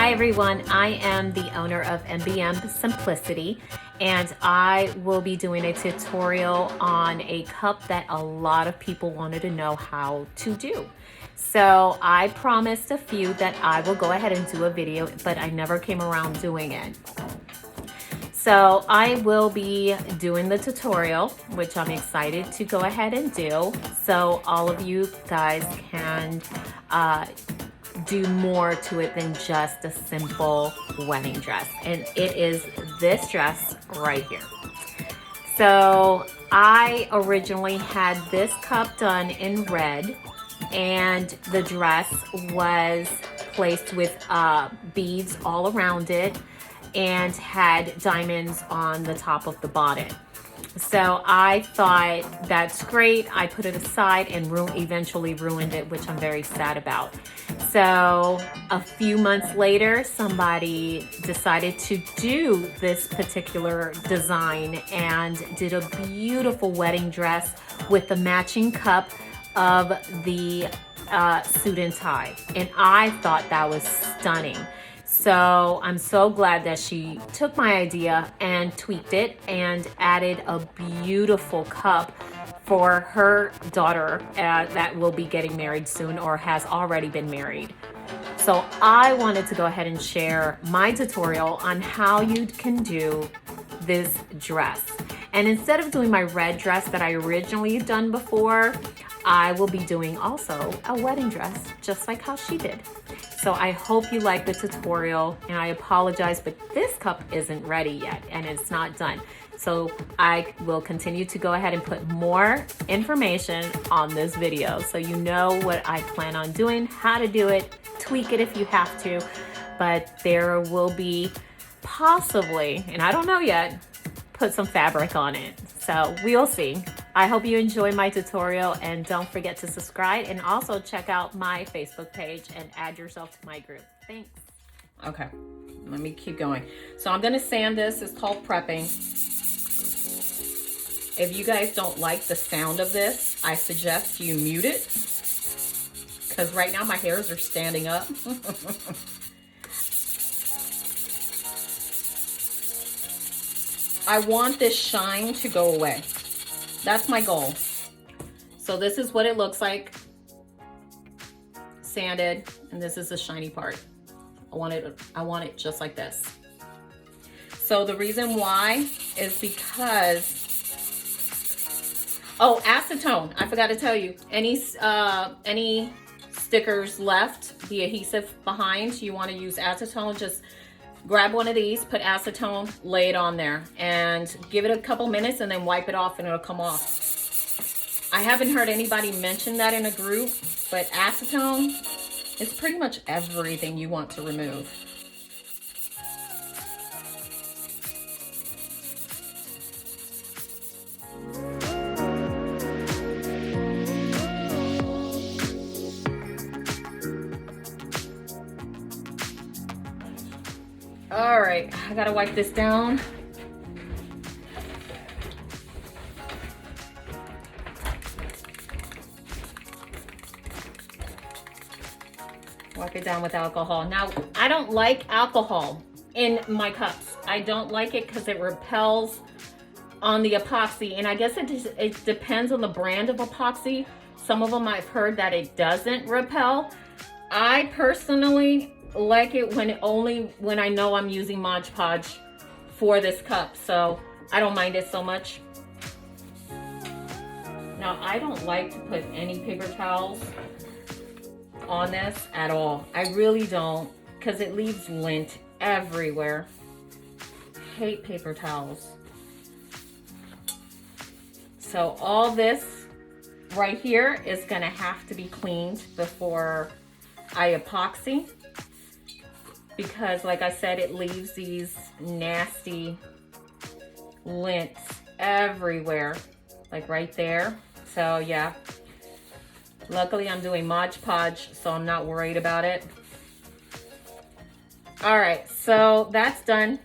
Hi everyone, I am the owner of MBM Simplicity, and I will be doing a tutorial on a cup that a lot of people wanted to know how to do. So I promised a few that I will go ahead and do a video, but I never came around doing it. So I will be doing the tutorial, which I'm excited to go ahead and do, so all of you guys can do more to it than just a simple wedding dress. And it is this dress right here. So I originally had this cup done in red, and the dress was placed with beads all around it and had diamonds on the top of the bottom. So I thought that's great. I put it aside and eventually ruined it, which I'm very sad about. So a few months later, somebody decided to do this particular design and did a beautiful wedding dress with the matching cup of the suit and tie. And I thought that was stunning. So I'm so glad that she took my idea and tweaked it and added a beautiful cup for her daughter that will be getting married soon or has already been married. So I wanted to go ahead and share my tutorial on how you can do this dress. And instead of doing my red dress that I originally done before, I will be doing also a wedding dress, just like how she did. So I hope you like the tutorial, and I apologize, but this cup isn't ready yet and it's not done. So I will continue to go ahead and put more information on this video so you know what I plan on doing, how to do it, tweak it if you have to, but there will be possibly, and I don't know yet, put some fabric on it. So we'll see. I hope you enjoy my tutorial, and don't forget to subscribe and also check out my Facebook page and add yourself to my group. Thanks. Okay, let me keep going. So I'm gonna sand this. It's called prepping. If you guys don't like the sound of this, I suggest you mute it, because right now my hairs are standing up. I want this shine to go away. That's my goal. So this is what it looks like sanded, and this is the shiny part. I want it just like this. So the reason why is because, oh, acetone, I forgot to tell you, any stickers left, the adhesive behind, you want to use acetone. Just grab one of these, put acetone, lay it on there, and give it a couple minutes and then wipe it off and it'll come off. I haven't heard anybody mention that in a group, but acetone is pretty much everything you want to remove. All right, I gotta wipe this down. Wipe it down with alcohol. Now, I don't like alcohol in my cups. I don't like it because it repels on the epoxy, and I guess it depends on the brand of epoxy. Some of them I've heard that it doesn't repel. I personally like it when I know I'm using Mod Podge for this cup, so I don't mind it so much. Now, I don't like to put any paper towels on this at all. I really don't, because it leaves lint everywhere. Hate paper towels. So all this right here is gonna have to be cleaned before I epoxy, because like I said, it leaves these nasty lints everywhere, like right there. So yeah, luckily I'm doing Mod Podge, so I'm not worried about it. All right, so that's done.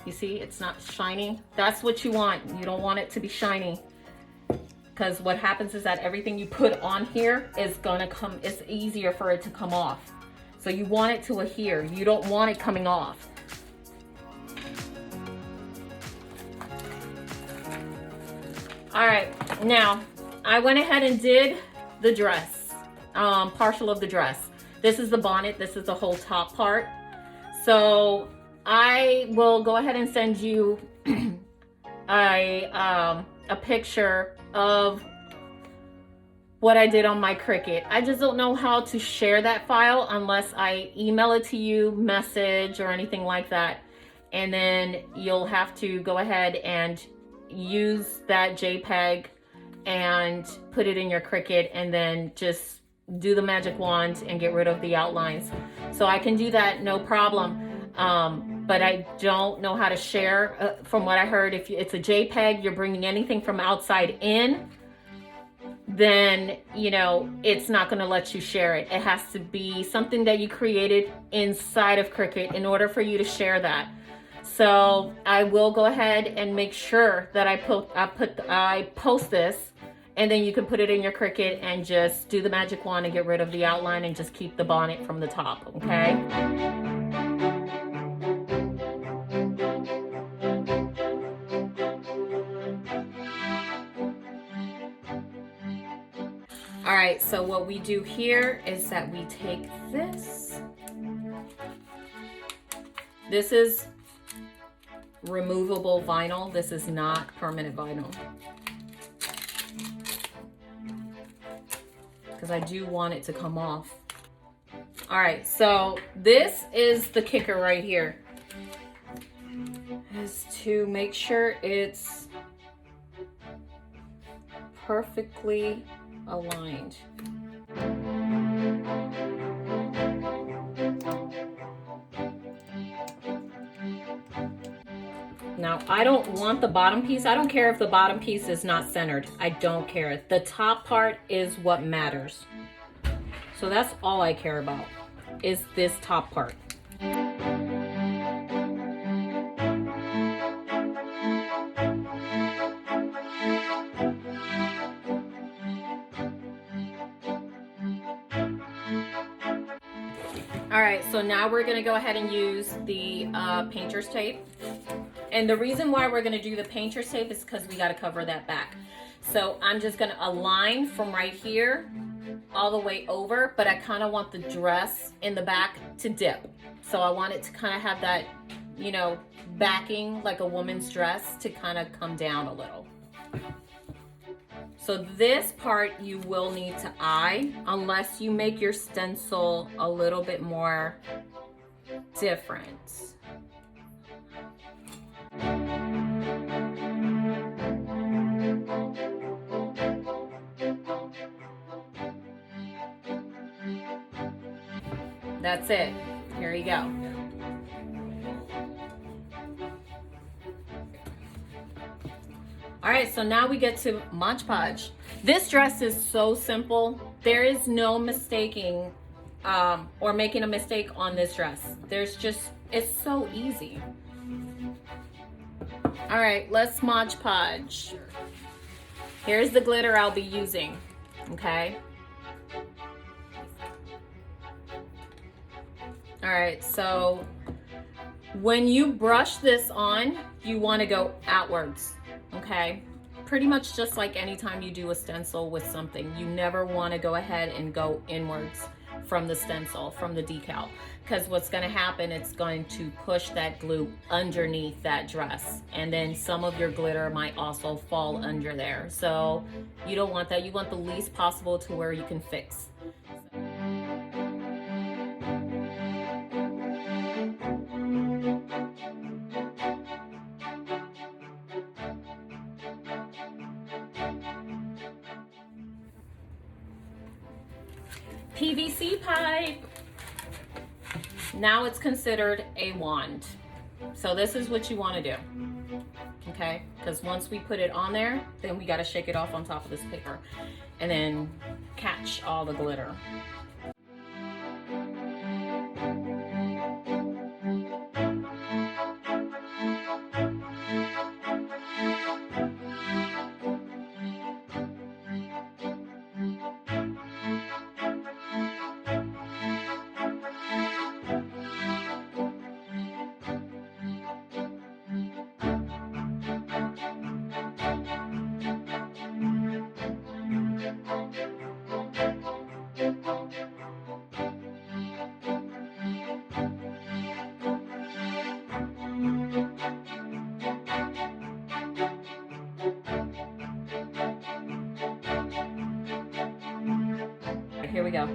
You see, it's not shiny. That's what you want. You don't want it to be shiny. because what happens is that everything you put on here is gonna come, it's easier for it to come off. So you want it to adhere. You don't want it coming off. All right, now I went ahead and did the dress, partial of the dress. This is the bonnet, this is the whole top part. So I will go ahead and send you a picture of what I did on my Cricut. I just don't know how to share that file unless I email it to you, message, or anything like that. And then you'll have to go ahead and use that JPEG and put it in your Cricut, and then just do the magic wand and get rid of the outlines. So I can do that, no problem. But I don't know how to share. From what I heard, if it's a JPEG, you're bringing anything from outside in, then, you know, it's not going to let you share it. It has to be something that you created inside of Cricut in order for you to share that. So I will go ahead and make sure that I post this, and then you can put it in your Cricut and just do the magic wand and get rid of the outline and just keep the bonnet from the top, okay? All right, so what we do here is that we take this. This is removable vinyl. This is not permanent vinyl. Because I do want it to come off. All right, so this is the kicker right here. Is to make sure it's perfectly aligned. Now, I don't want the bottom piece. I don't care if the bottom piece is not centered. I don't care. The top part is what matters. So that's all I care about, is this top part. All right, so now we're gonna go ahead and use the painter's tape. And the reason why we're gonna do the painter's tape is because we gotta cover that back. So I'm just gonna align from right here all the way over, but I kinda want the dress in the back to dip. So I want it to kinda have that, you know, backing like a woman's dress to kinda come down a little. So this part you will need to eye unless you make your stencil a little bit more different. That's it. Here you go. All right, so now we get to Mod Podge. This dress is so simple. There is no mistaking or making a mistake on this dress. It's so easy. All right, let's Mod Podge. Here's the glitter I'll be using, okay? All right, so when you brush this on, you want to go outwards, okay? Pretty much just like anytime you do a stencil with something, you never want to go ahead and go inwards from the stencil, from the decal, because what's going to happen, it's going to push that glue underneath that dress, and then some of your glitter might also fall under there. So you don't want that. You want the least possible to where you can fix. PVC pipe. Now it's considered a wand. So this is what you want to do, okay? Because once we put it on there, then we got to shake it off on top of this paper and then catch all the glitter. here we go.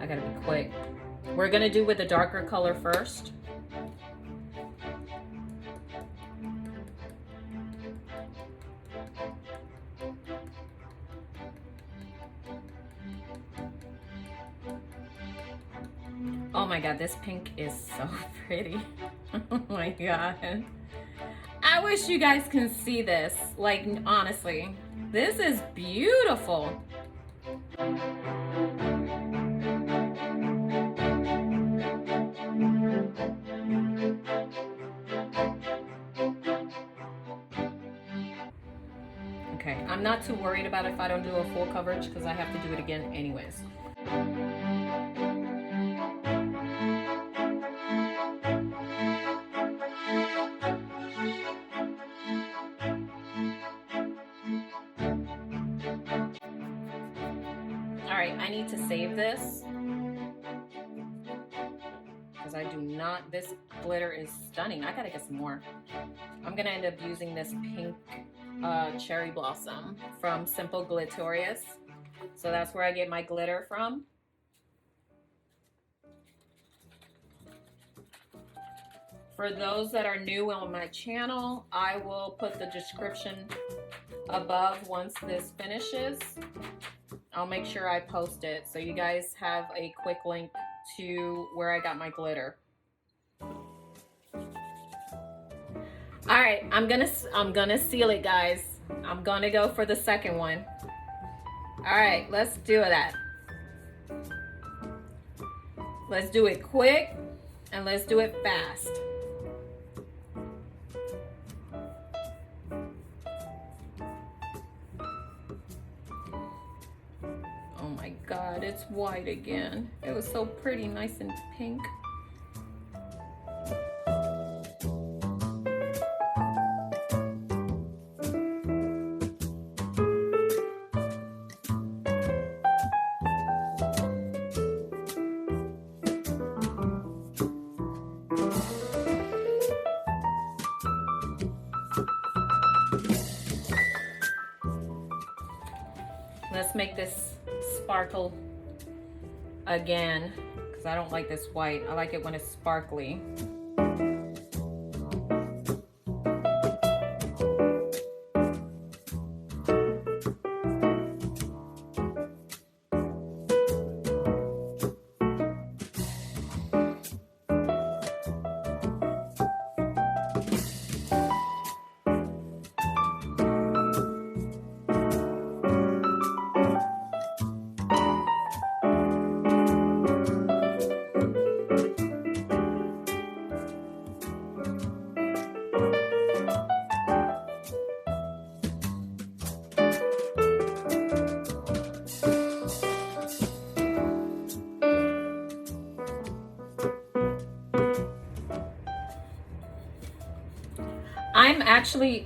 I gotta be quick. We're gonna do with the darker color first. Oh my God, this pink is so pretty. Oh my God. I wish you guys can see this. Like, honestly, this is beautiful. Okay, I'm not too worried about if I don't do a full coverage because I have to do it again anyways. Alright, I need to save this because I do not, this glitter is stunning. I gotta get some more. I'm gonna end up using this pink cherry blossom from Simple Glitterious. So that's where I get my glitter from. For those that are new on my channel, I will put the description above once this finishes. I'll make sure I post it so you guys have a quick link to where I got my glitter. All right, I'm gonna seal it, guys. I'm gonna go for the second one. All right, let's do that. Let's do it quick and let's do it fast. Oh my God, it's white again. It was so pretty, nice and pink. Let's make this sparkle again, because I don't like this white. I like it when it's sparkly.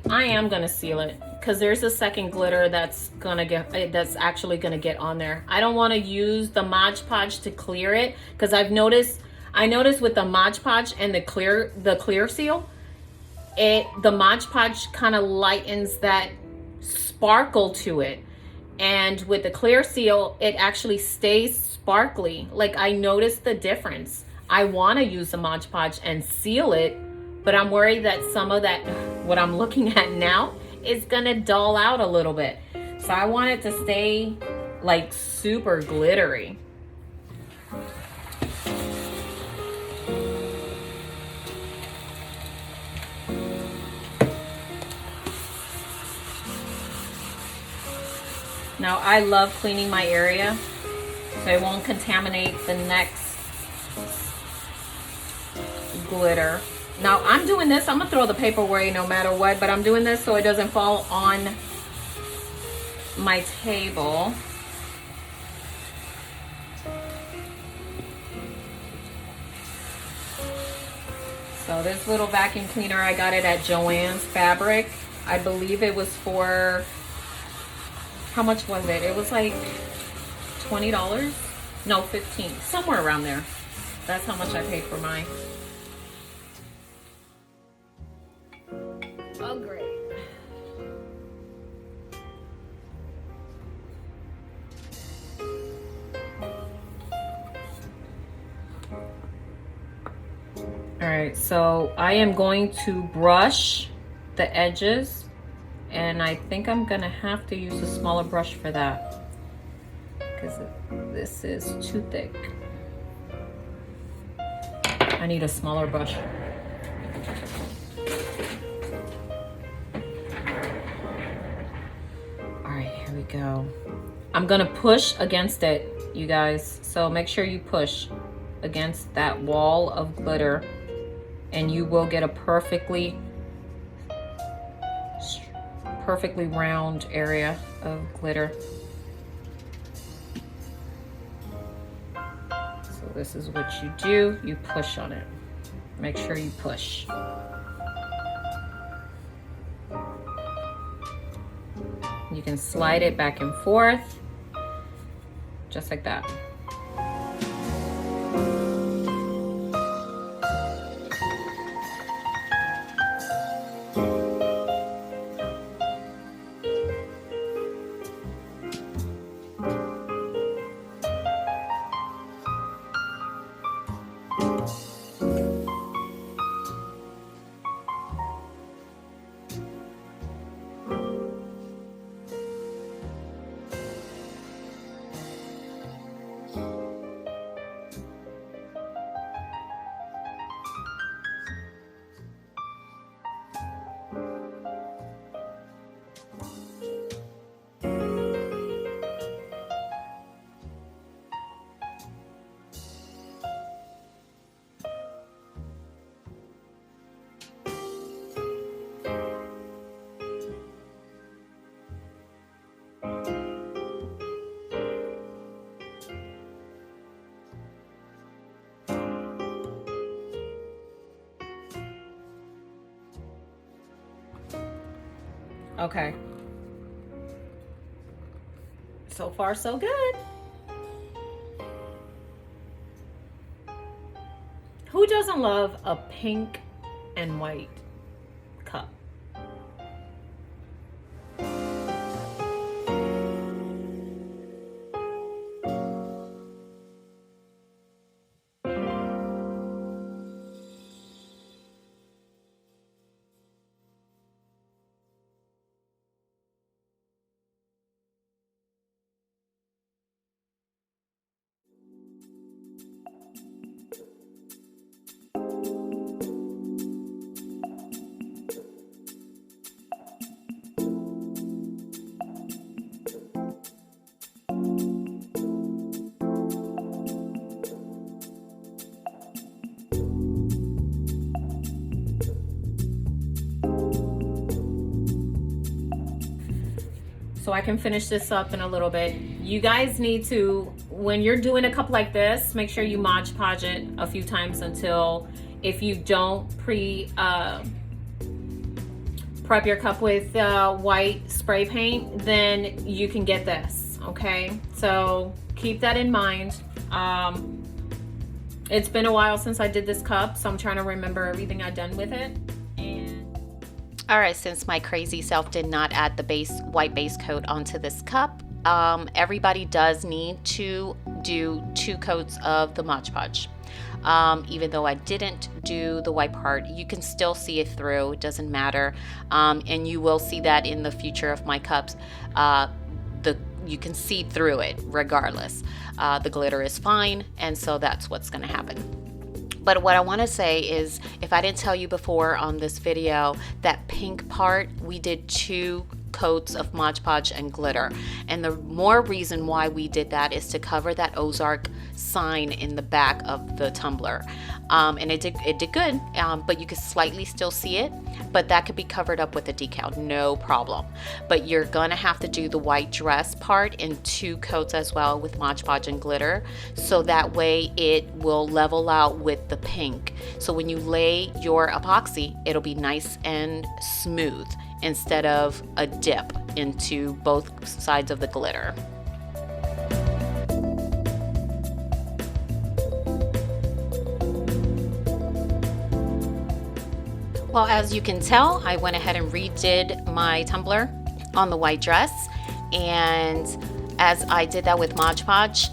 I am gonna seal it because there's a second glitter that's actually gonna get on there. I don't want to use the Mod Podge to clear it because I noticed with the Mod Podge and the clear seal, the Mod Podge kind of lightens that sparkle to it, and with the clear seal it actually stays sparkly. Like, I noticed the difference. I want to use the Mod Podge and seal it, but I'm worried that some of that, what I'm looking at now, is gonna dull out a little bit. So I want it to stay like super glittery. Now I love cleaning my area so it won't contaminate the next glitter. Now I'm doing this, I'm gonna throw the paper away no matter what, but I'm doing this so it doesn't fall on my table. So this little vacuum cleaner, I got it at Joann's Fabric. I believe it was for, how much was it? It was like $20? No, $15, somewhere around there. That's how much I paid for mine. Oh, great. right, so I am going to brush the edges, and I think I'm gonna have to use a smaller brush for that because this is too thick. I need a smaller brush. All right, here we go. I'm gonna push against it, you guys. So make sure you push against that wall of glitter, and you will get a perfectly round area of glitter. So this is what you do. You push on it. Make sure you push. You can slide it back and forth, just like that. Okay. So far, so good. Who doesn't love a pink and white cup? So I can finish this up in a little bit. You guys need to, when you're doing a cup like this, make sure you Mod Podge it a few times until, if you don't prep your cup with white spray paint, then you can get this, okay? So keep that in mind. It's been a while since I did this cup, so I'm trying to remember everything I've done with it. All right, since my crazy self did not add the white base coat onto this cup, everybody does need to do 2 coats of the Mod Podge. Even though I didn't do the white part, you can still see it through, it doesn't matter. And you will see that in the future of my cups. You can see through it regardless. The glitter is fine, and so that's what's gonna happen. But what I want to say is, if I didn't tell you before on this video, that pink part, we did 2 coats of Mod Podge and glitter. And the more reason why we did that is to cover that Ozark sign in the back of the tumbler. And it did good, but you could slightly still see it, but that could be covered up with a decal, no problem. But you're gonna have to do the white dress part in 2 coats as well with Mod Podge and glitter, so that way it will level out with the pink. So when you lay your epoxy, it'll be nice and smooth instead of a dip into both sides of the glitter. Well, as you can tell, I went ahead and redid my tumbler on the white dress, and as I did that with Mod Podge,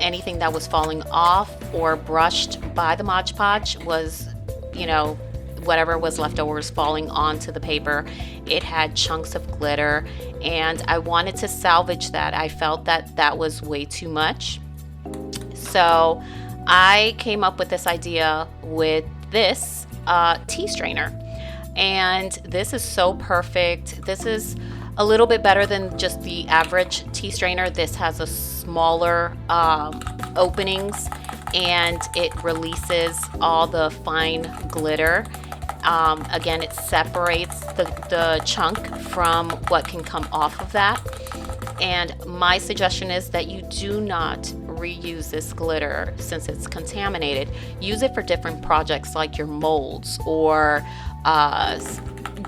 anything that was falling off or brushed by the Mod Podge was you know, whatever was left over was falling onto the paper. It had chunks of glitter, and I wanted to salvage that. I felt that that was way too much. So I came up with this idea with this tea strainer. And this is so perfect. This is a little bit better than just the average tea strainer. This has a smaller openings, and it releases all the fine glitter. Again, it separates the chunk from what can come off of that. And my suggestion is that you do not reuse this glitter since it's contaminated. Use it for different projects like your molds or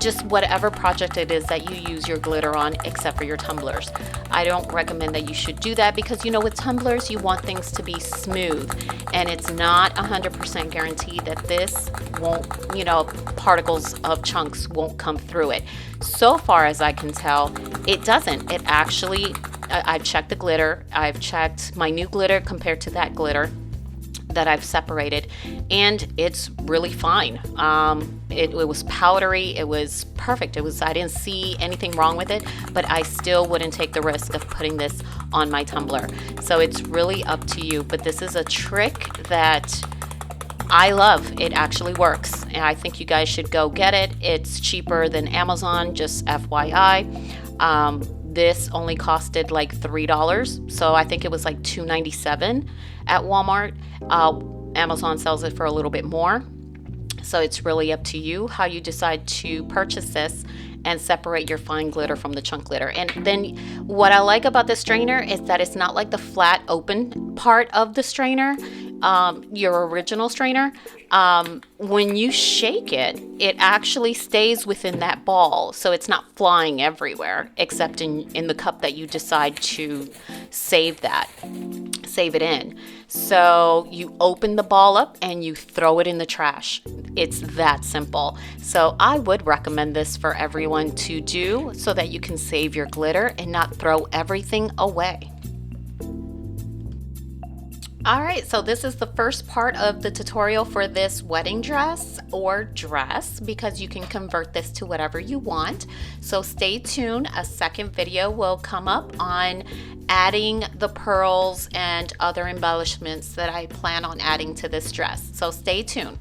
just whatever project it is that you use your glitter on, except for your tumblers. I don't recommend that you should do that because, you know, with tumblers you want things to be smooth, and it's not 100% guaranteed that this won't, you know, particles of chunks won't come through it. So far as I can tell, it doesn't. It actually, I've checked the glitter, I've checked my new glitter compared to that glitter that I've separated, and it's really fine. It was powdery, it was perfect. I didn't see anything wrong with it, but I still wouldn't take the risk of putting this on my tumbler. So it's really up to you, but this is a trick that I love. It actually works, and I think you guys should go get it. It's cheaper than Amazon, just FYI. This only costed like $3, so I think it was like $2.97 at Walmart. Amazon sells it for a little bit more. So it's really up to you how you decide to purchase this and separate your fine glitter from the chunk glitter. And then what I like about this strainer is that it's not like the flat open part of the strainer, your original strainer. When you shake it, it actually stays within that ball. So it's not flying everywhere, except in the cup that you decide to save it in. So you open the ball up and you throw it in the trash. It's that simple. So I would recommend this for everyone to do so that you can save your glitter and not throw everything away. All right, so this is the first part of the tutorial for this wedding dress or dress, because you can convert this to whatever you want. So stay tuned. A second video will come up on adding the pearls and other embellishments that I plan on adding to this dress. So stay tuned.